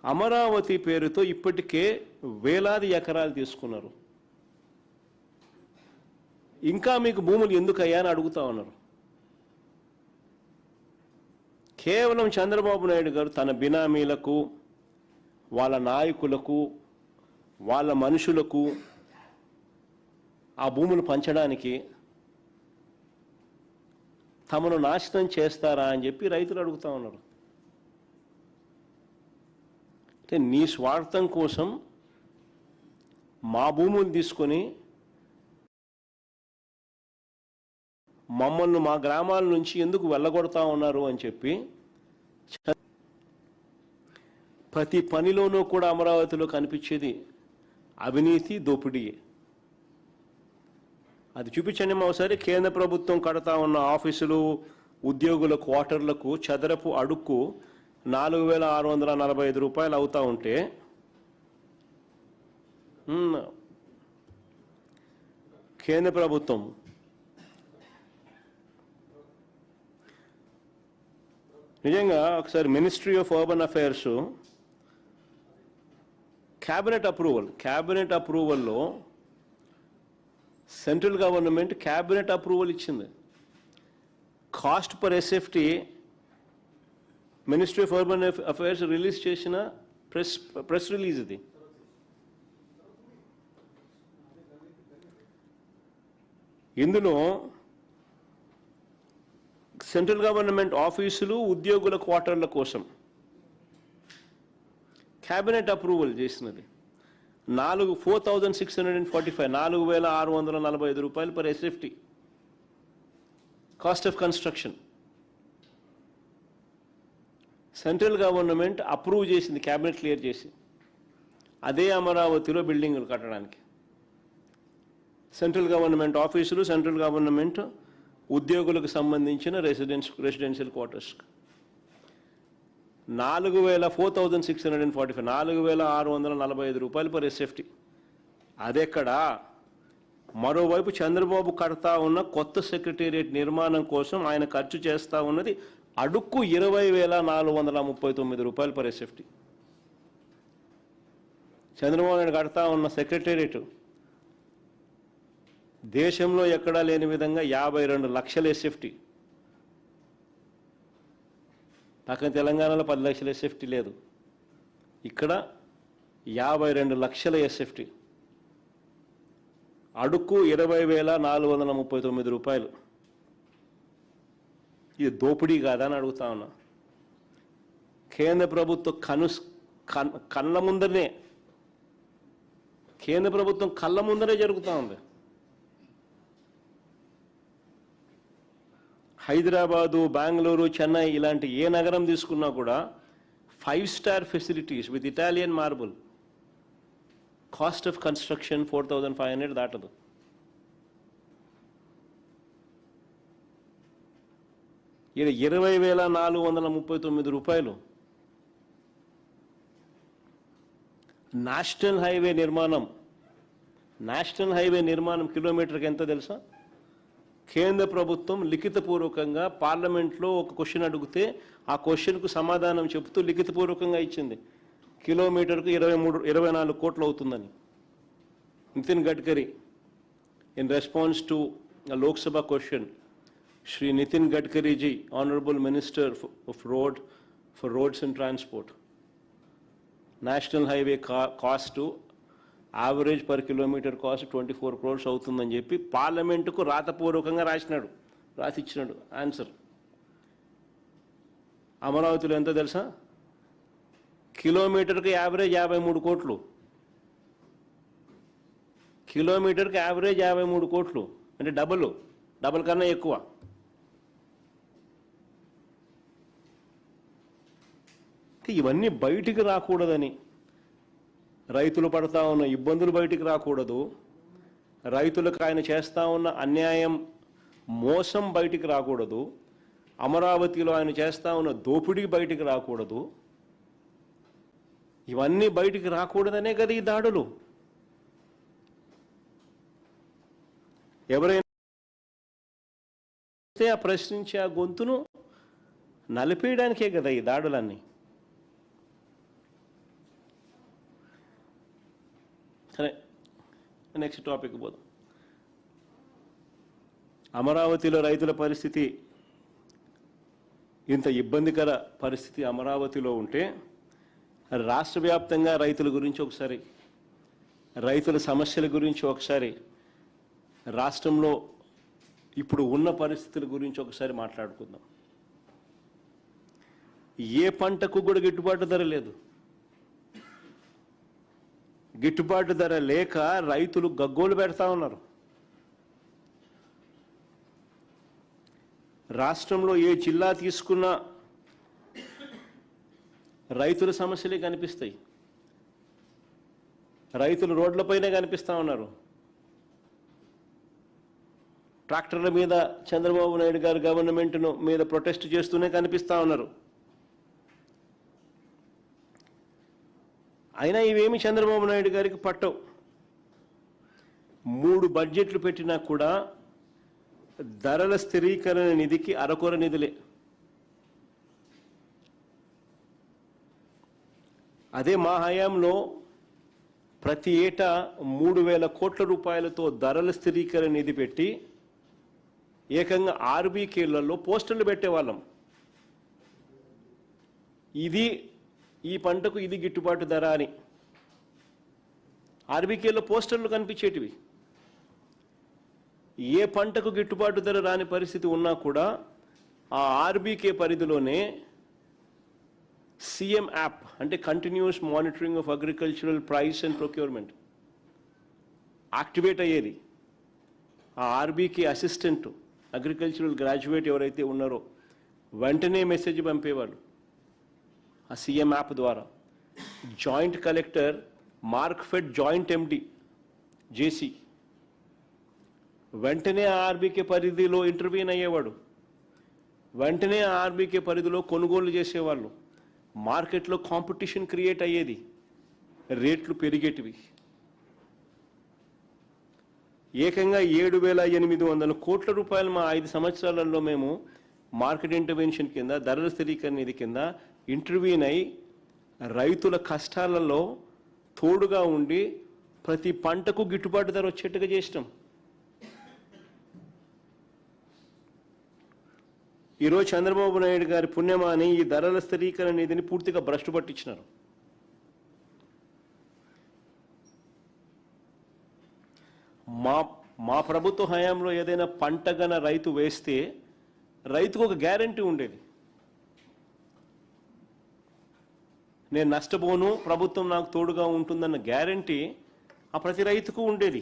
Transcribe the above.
అమరావతి పేరుతో ఇప్పటికే వేలాది ఎకరాలు తీసుకున్నారు. ఇంకా మీకు భూములు ఎందుకయ్యా అని అడుగుతా ఉన్నారు. కేవలం చంద్రబాబు నాయుడు గారు తన బినామీలకు, వాళ్ళ నాయకులకు, వాళ్ళ మనుషులకు ఆ భూములు పంచడానికి తమను నాశనం చేస్తారా అని చెప్పి రైతులు అడుగుతా ఉన్నారు. అంటే నీ స్వార్థం కోసం మా భూములు తీసుకొని మమ్మల్ని మా గ్రామాల నుంచి ఎందుకు వెళ్ళగొడతా ఉన్నారు అని చెప్పి ప్రతి పనిలోనూ కూడా అమరావతిలో కనిపించేది అవినీతి, దోపిడీ. అది చూపించండి ఒకసారి. కేంద్ర ప్రభుత్వం కడతా ఉన్న ఆఫీసులు, ఉద్యోగుల క్వార్టర్లకు చదరపు అడుక్కు 4,645 రూపాయలు అవుతా ఉంటే కేంద్ర ప్రభుత్వం నిజంగా ఒకసారి ministry of urban affairs cabinet అప్రూవల్లో సెంట్రల్ గవర్నమెంట్ క్యాబినెట్ అప్రూవల్ ఇచ్చింది. Cost per SFT ministry of urban affairs release చేసిన ప్రెస్ రిలీజ్ ఇది. ఇందులో సెంట్రల్ గవర్నమెంట్ ఆఫీసులు, ఉద్యోగుల క్వార్టర్ల కోసం క్యాబినెట్ అప్రూవల్ చేసినది 4,645 4,645 రూపాయలు per SFT cost of construction. Central government approve చేసింది, క్యాబినెట్ క్లియర్ చేసి. అదే అమరావతిలో బిల్డింగులు కట్టడానికి సెంట్రల్ గవర్నమెంట్ ఆఫీసులు, సెంట్రల్ గవర్నమెంట్ ఉద్యోగులకు సంబంధించిన రెసిడెన్షియల్ క్వార్టర్స్ 4,645 4,645 రూపాయలు పర్ ఎస్ఎఫ్టీ. అదెక్కడా? మరోవైపు చంద్రబాబు కడతా ఉన్న కొత్త సెక్రటేరియట్ నిర్మాణం కోసం ఆయన ఖర్చు చేస్తూ ఉన్నది అడుక్కు 20,439 రూపాయలు పర్ ఎస్ఎఫ్టీ. చంద్రబాబు నాయుడు కడతా ఉన్న సెక్రటేరియట్ దేశంలో ఎక్కడా లేని విధంగా 52 లక్షల ఎస్ఎఫ్టీ. పక్కన తెలంగాణలో 10 లక్షల ఎస్ఎఫ్టీ లేదు, ఇక్కడ 52 లక్షల ఎస్ఎఫ్టీ. అడుక్కు 20,439 రూపాయలు. ఇది దోపిడీ కాదా అని అడుగుతా ఉన్నా. కేంద్ర ప్రభుత్వం కళ్ళ ముందరే జరుగుతూ ఉంది. హైదరాబాదు, బెంగళూరు, చెన్నై ఇలాంటి ఏ నగరం తీసుకున్నా కూడా 5 star facilities with Italian marble. Cost of construction 4,500 దాటదు. ఇది 20,439 రూపాయలు. నేషనల్ హైవే నిర్మాణం కిలోమీటర్కి ఎంత తెలుసా? కేంద్ర ప్రభుత్వం లిఖితపూర్వకంగా పార్లమెంట్లో ఒక క్వశ్చన్ అడిగితే ఆ క్వశ్చన్కు సమాధానం చెబుతూ లిఖితపూర్వకంగా ఇచ్చింది. కిలోమీటర్కు 24 కోట్లు అవుతుందని. Nitin Gadkari in response to Lok Sabha question, Shri Nitin Gadkari ji, Honorable Minister for Roads and Transport, National Highway cost to average per kilometer cost 24 crores అవుతుందని చెప్పి పార్లమెంటుకు రాతపూర్వకంగా రాసిచ్చినాడు ఆన్సర్. అమరావతిలో ఎంత తెలుసా? కిలోమీటర్కి యావరేజ్ 53 కోట్లు. కిలోమీటర్కి యావరేజ్ 53 కోట్లు అంటే డబుల్ కన్నా ఎక్కువ. ఇవన్నీ బయటికి రాకూడదని, రైతులు పడతా ఉన్న ఇబ్బందులు బయటికి రాకూడదు, రైతులకు ఆయన చేస్తూ ఉన్న అన్యాయం, మోసం బయటికి రాకూడదు, అమరావతిలో ఆయన చేస్తూ ఉన్న దోపిడీ బయటికి రాకూడదు. ఇవన్నీ బయటికి రాకూడదనే కదా ఈ దాడులు. ఎవరైనా ప్రశ్నించే ఆ గొంతును నలిపేయడానికే కదా ఈ దాడులన్నీ. సరే, నెక్స్ట్ టాపిక్ పోదాం. అమరావతిలో రైతుల పరిస్థితి ఇంత ఇబ్బందికర పరిస్థితి అమరావతిలో ఉంటే రాష్ట్ర వ్యాప్తంగా రైతుల గురించి ఒకసారి, రైతుల సమస్యల గురించి ఒకసారి, రాష్ట్రంలో ఇప్పుడు ఉన్న పరిస్థితుల గురించి ఒకసారి మాట్లాడుకుందాం. ఏ పంటకు కూడా గిట్టుబాటు ధర లేదు. గిట్టుబాటు ధర లేక రైతులు గగ్గోలు పెడతా ఉన్నారు. రాష్ట్రంలో ఏ జిల్లా తీసుకున్నా రైతుల సమస్యలే కనిపిస్తాయి. రైతులు రోడ్లపైనే కనిపిస్తూ ఉన్నారు. ట్రాక్టర్ల మీద చంద్రబాబు నాయుడు గారు గవర్నమెంట్ను మీద ప్రొటెస్ట్ చేస్తూనే కనిపిస్తూ ఉన్నారు. అయినా ఇవేమి చంద్రబాబు నాయుడు గారికి పట్టవు. 3 బడ్జెట్లు పెట్టినా కూడా ధరల స్థిరీకరణ నిధికి అరకొర నిధులే. అదే మా హయాంలో ప్రతి ఏటా 3,000 కోట్ల రూపాయలతో ధరల స్థిరీకరణ నిధి పెట్టి ఏకంగా ఆర్బీకేలలో పోస్టర్లు పెట్టేవాళ్ళం. ఇది ఈ పంటకు ఇది గిట్టుబాటు ధర అని ఆర్బీకేలో పోస్టర్లు కనిపించేటివి. ఏ పంటకు గిట్టుబాటు ధర రాని పరిస్థితి ఉన్నా కూడా ఆ ఆర్బీకే పరిధిలోనే సీఎం యాప్ అంటే continuous monitoring of agricultural price and procurement activate అయ్యేది. ఆ ఆర్బీకే అసిస్టెంట్ అగ్రికల్చరల్ గ్రాడ్యుయేట్ ఎవరైతే ఉన్నారో వెంటనే మెసేజ్ పంపేవాళ్ళు ఆ సీఎం యాప్ ద్వారా. జాయింట్ కలెక్టర్ మార్క్ఫెడ్ జాయింట్ ఎండి జేసీ వెంటనే ఆర్బీకే పరిధిలో ఇంటర్వ్యూన్ అయ్యేవాడు. వెంటనే ఆర్బీకే పరిధిలో కొనుగోలు చేసేవాళ్ళు. మార్కెట్లో కాంపిటీషన్ క్రియేట్ అయ్యేది, రేట్లు పెరిగేటివి. ఏకంగా 7,800 కోట్ల రూపాయలు మా 5 సంవత్సరాలలో మేము మార్కెట్ ఇంటర్వెన్షన్ కింద ధరల స్థిరీకరణ నిధి కింద ఇంటర్వ్యూన్ అయి రైతుల కష్టాలలో తోడుగా ఉండి ప్రతి పంటకు గిట్టుబాటు ధర వచ్చేట్టుగా చేసినాం. ఈరోజు చంద్రబాబు నాయుడు గారి పుణ్యమాని ఈ ధరల స్థిరీకరణ నిధిని పూర్తిగా భ్రష్టు పట్టించినారు. మా ప్రభుత్వ హయాంలో ఏదైనా పంటగన రైతు వేస్తే రైతుకు ఒక గ్యారంటీ ఉండేది. నేను నష్టపోను, ప్రభుత్వం నాకు తోడుగా ఉంటుందన్న గ్యారంటీ ఆ ప్రతి రైతుకు ఉండేది.